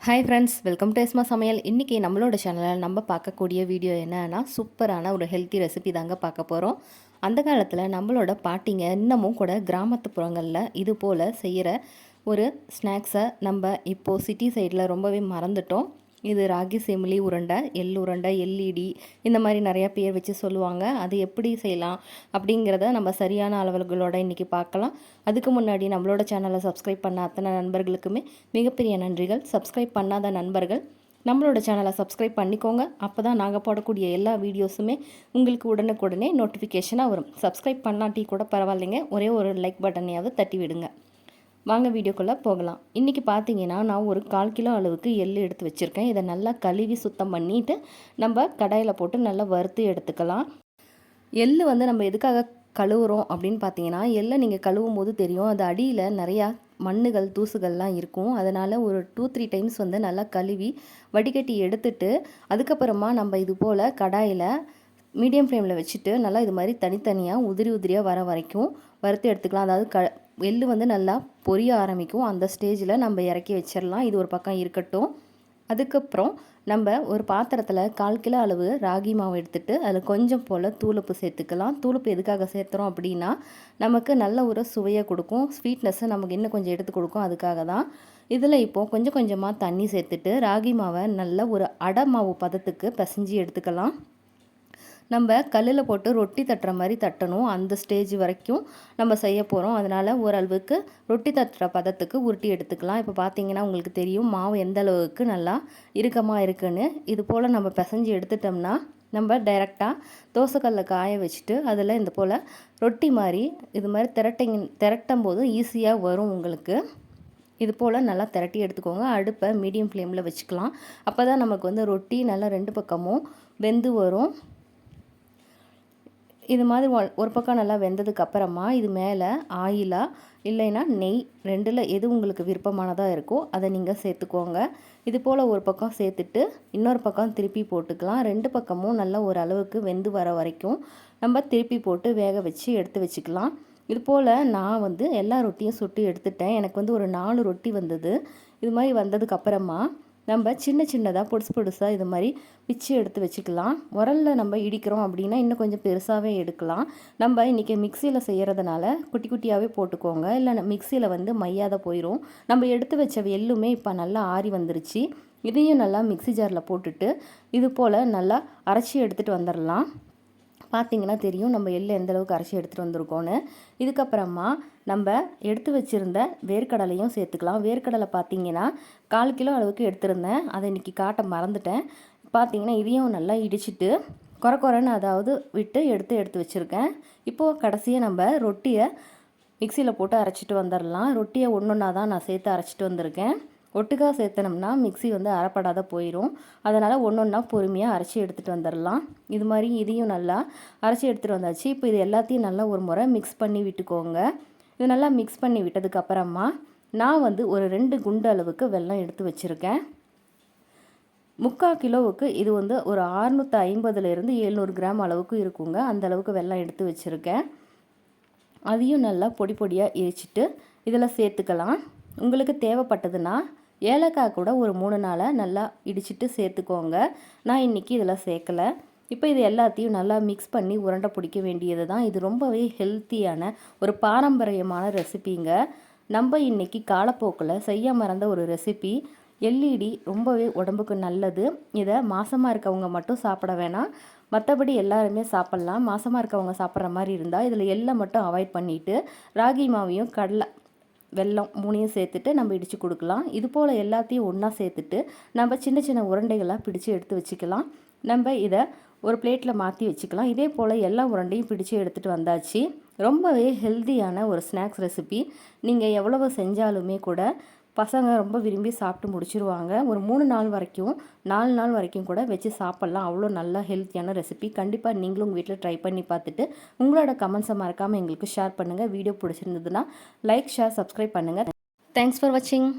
Hi friends, welcome to எஸ்மா சமையல். இன்றைக்கி நம்மளோட சேனலில் நம்ம பார்க்கக்கூடிய வீடியோ என்னன்னா, சூப்பரான ஒரு ஹெல்த்தி ரெசிபி தாங்க பார்க்க போகிறோம். அந்த காலத்தில் நம்மளோட பாட்டிங்க இன்னமும் கூட கிராமத்துப்புறங்களில் இது போல் செய்கிற ஒரு ஸ்நாக்ஸை நம்ம இப்போது சிட்டி சைடில் ரொம்பவே மறந்துட்டோம். இது ராகிசிமிலி உருண்டை, உருண்டை, எல்இடி இந்த மாதிரி நிறையா பேர் வச்சு சொல்லுவாங்க. அது எப்படி செய்யலாம் அப்படிங்கிறத நம்ம சரியான அளவுகளோட இன்றைக்கி பார்க்கலாம். அதுக்கு முன்னாடி நம்மளோட சேனலை சப்ஸ்கிரைப் பண்ண அத்தனை நண்பர்களுக்குமே மிகப்பெரிய நன்றிகள். சப்ஸ்கிரைப் பண்ணாத நண்பர்கள் நம்மளோட சேனலை சப்ஸ்கிரைப் பண்ணிக்கோங்க. அப்போ தான் நாங்கள் போடக்கூடிய எல்லா வீடியோஸுமே உங்களுக்கு உடனுக்குடனே நோட்டிஃபிகேஷனாக வரும். சப்ஸ்கிரைப் பண்ணாட்டி கூட பரவாயில்லைங்க, ஒரே ஒரு லைக் பட்டனையாவது தட்டி விடுங்க. வாங்க வீடியோக்குள்ளே போகலாம். இன்றைக்கி பார்த்தீங்கன்னா நான் ஒரு 1/4 கிலோ அளவுக்கு எள் எடுத்து வச்சுருக்கேன். இதை நல்லா கழுவி சுத்தம் பண்ணிவிட்டு நம்ம கடாயில் போட்டு நல்லா வறுத்து எடுத்துக்கலாம். எள் வந்து நம்ம எதுக்காக கழுவுறோம் அப்படின்னு பார்த்தீங்கன்னா, எள்ளை நீங்கள் கழுவும் போது தெரியும், அது அடியில் நிறையா மண்ணுகள் தூசுகள்லாம் இருக்கும். அதனால் ஒரு 2-3 டைம்ஸ் வந்து நல்லா கழுவி வடிகட்டி எடுத்துட்டு அதுக்கப்புறமா நம்ம இது போல் கடாயில் மீடியம் ஃப்ளேமில் வச்சுட்டு நல்லா இது மாதிரி தனித்தனியாக உதிரியாக வர வரைக்கும் வறுத்து எடுத்துக்கலாம். அதாவது எள்ளு வந்து நல்லா பொரிய ஆரம்பிக்கும். அந்த ஸ்டேஜில் நம்ம இறக்கி வச்சிடலாம். இது ஒரு பக்கம் இருக்கட்டும். அதுக்கப்புறம் நம்ம ஒரு பாத்திரத்தில் 1/4 கிலோ அளவு ராகி மாவு எடுத்துகிட்டு அதில் கொஞ்சம் போல் தூளுப்பு சேர்த்துக்கலாம். தூளுப்பு எதுக்காக சேர்த்துறோம் அப்படின்னா, நமக்கு நல்ல ஒரு சுவையை கொடுக்கும், ஸ்வீட்னஸ்ஸை நமக்கு இன்னும் கொஞ்சம் எடுத்து கொடுக்கும். அதுக்காக தான். இதில் இப்போது கொஞ்சம் கொஞ்சமாக தண்ணி சேர்த்துட்டு ராகி மாவை நல்ல ஒரு அடை மாவு பதத்துக்கு பிசைஞ்சு எடுத்துக்கலாம். நம்ம கல்லில் போட்டு ரொட்டி தட்டுற மாதிரி தட்டணும். அந்த ஸ்டேஜ் வரைக்கும் நம்ம செய்ய போகிறோம். அதனால் ஓரளவுக்கு ரொட்டி தட்டுற பதத்துக்கு உருட்டி எடுத்துக்கலாம். இப்போ பார்த்தீங்கன்னா உங்களுக்கு தெரியும் மாவு எந்த அளவுக்கு நல்லா இறுக்கமாக இருக்குன்னு. இது போல் நம்ம பிசைஞ்சு எடுத்துட்டோம்னா நம்ம டைரெக்டாக தோசைக்கல்ல காய வச்சுட்டு அதில் இந்த போல் ரொட்டி மாதிரி இது மாதிரி திரட்டும் போது ஈஸியாக வரும் உங்களுக்கு. இது போல் நல்லா திரட்டி எடுத்துக்கோங்க. அடுப்பை மீடியம் ஃப்ளேமில் வச்சுக்கலாம். அப்போ தான் நமக்கு வந்து ரொட்டி நல்லா 2 பக்கமும் வெந்து வரும். இது மாதிரி ஒரு பக்கம் நல்லா வெந்ததுக்கு அப்புறமா இது மேலே ஆயிலா இல்லைன்னா நெய் 2ல் எது உங்களுக்கு விருப்பமானதாக இருக்கோ அதை நீங்கள் சேர்த்துக்கோங்க. இது போல் ஒரு பக்கம் சேர்த்துட்டு இன்னொரு பக்கம் திருப்பி போட்டுக்கலாம். 2 பக்கமும் நல்லா ஓரளவுக்கு வெந்து வர வரைக்கும் நம்ம திருப்பி போட்டு வேக வச்சு எடுத்து வச்சுக்கலாம். இது போல் நான் வந்து எல்லா ரொட்டியும் சுட்டு எடுத்துட்டேன். எனக்கு வந்து ஒரு 4 ரொட்டி வந்தது. இது மாதிரி வந்ததுக்கப்புறமா நம்ம சின்னதாக பொடுசாக இது மாதிரி பிச்சு எடுத்து வச்சுக்கலாம். உரலில் நம்ம இடிக்கிறோம் அப்படின்னா இன்னும் கொஞ்சம் பெருசாகவே எடுக்கலாம். நம்ம இன்றைக்கி மிக்சியில் செய்கிறதுனால குட்டி குட்டியாகவே போட்டுக்கோங்க. இல்லை மிக்சியில் வந்து மையாத போயிடும். நம்ம எடுத்து வச்ச எள்ளுமே இப்போ நல்லா ஆறி வந்துருச்சு. இதையும் நல்லா மிக்சி ஜாரில் போட்டுட்டு இது போல் நல்லா அரைச்சி எடுத்துகிட்டு வந்துடலாம். பார்த்திங்கன்னா தெரியும் நம்ம எள்ளு எந்தளவுக்கு அரைச்சி எடுத்துகிட்டு வந்திருக்கோன்னு. இதுக்கப்புறமா நம்ம எடுத்து வச்சுருந்த வேர்க்கடலையும் சேர்த்துக்கலாம். வேர்க்கடலை பார்த்திங்கன்னா 1/4 கிலோ அளவுக்கு எடுத்திருந்தேன். அதை இன்றைக்கி காட்ட மறந்துட்டேன். பார்த்திங்கன்னா இதையும் நல்லா இடிச்சிட்டு குறைன்னு அதாவது விட்டு எடுத்து வச்சுருக்கேன். இப்போது கடைசியாக நம்ம ரொட்டியை மிக்சியில் போட்டு அரைச்சிட்டு வந்துடலாம். ரொட்டியை ஒன்றா தான் நான் சேர்த்து அரைச்சிட்டு வந்திருக்கேன். ஒட்டுக்காக சேர்த்தனோம்னா மிக்சி வந்து அரைப்படாத போயிடும். அதனால் ஒன்றா பொறுமையாக அரைச்சி எடுத்துகிட்டு வந்துடலாம். இது மாதிரி இதையும் நல்லா அரைச்சி எடுத்துகிட்டு வந்தாச்சு. இப்போ இது எல்லாத்தையும் நல்லா ஒரு முறை மிக்ஸ் பண்ணி விட்டுக்கோங்க. இது நல்லா மிக்ஸ் பண்ணி விட்டதுக்கப்புறமா நான் வந்து ஒரு 2 குண்டு அளவுக்கு வெல்லம் எடுத்து வச்சுருக்கேன். 3/4 கிலோவுக்கு இது வந்து ஒரு 650லேருந்து 700 கிராம் அளவுக்கு இருக்குங்க. அந்த அளவுக்கு வெல்லம் எடுத்து வச்சுருக்கேன். அதையும் நல்லா பொடியாக இடிச்சிட்டு இதில் சேர்த்துக்கலாம். உங்களுக்கு தேவைப்பட்டதுன்னா ஏலக்காய் கூட ஒரு 3 நாளை நல்லா இடிச்சிட்டு சேர்த்துக்கோங்க. நான் இன்றைக்கி இதில் சேர்க்கலை. இப்போ இது எல்லாத்தையும் நல்லா மிக்ஸ் பண்ணி உருண்டை பிடிக்க வேண்டியது தான். இது ரொம்பவே ஹெல்த்தியான ஒரு பாரம்பரியமான ரெசிபிங்க. நம்ம இன்றைக்கி காலப்போக்கில் செய்ய மறந்த ஒரு ரெசிபி. எல்இடி ரொம்பவே உடம்புக்கு நல்லது. இதை மாசமாக இருக்கவங்க மட்டும் சாப்பிட வேணாம், மற்றபடி எல்லாருமே சாப்பிட்லாம். மாசமாக இருக்கவங்க சாப்பிட்ற மாதிரி இருந்தால் இதில் எள்ளை மட்டும் அவாய்ட் பண்ணிவிட்டு ராகி மாவையும் கடலை வெல்லம் 3யும் சேர்த்துட்டு நம்ம இடித்து கொடுக்கலாம். இது போல் எல்லாத்தையும் ஒன்றா சேர்த்துட்டு நம்ம சின்ன உருண்டைகளாக பிடிச்சி எடுத்து வச்சுக்கலாம். நம்ம இதை ஒரு பிளேட்டில் மாற்றி வச்சுக்கலாம். இதே போல் எல்லா உருண்டையும் பிடிச்சி எடுத்துகிட்டு வந்தாச்சு. ரொம்பவே ஹெல்த்தியான ஒரு ஸ்நாக்ஸ் ரெசிபி. நீங்கள் எவ்வளவு செஞ்சாலுமே கூட பசங்க ரொம்ப விரும்பி சாப்பிட்டு முடிச்சிருவாங்க. ஒரு 3 நாள் வரைக்கும் 4 நாள் வரைக்கும் கூட வச்சு சாப்பிட்லாம். அவ்வளோ நல்ல ஹெல்த்தியான ரெசிபி. கண்டிப்பாக நீங்களும் உங்கள் வீட்டில் ட்ரை பண்ணி பார்த்துட்டு உங்களோட கமெண்ட்ஸை மறக்காமல் எங்களுக்கு ஷேர் பண்ணுங்கள். வீடியோ பிடிச்சிருந்ததுன்னா லைக், ஷேர், சப்ஸ்கிரைப் பண்ணுங்கள். தேங்க்ஸ் ஃபார் வாட்சிங்.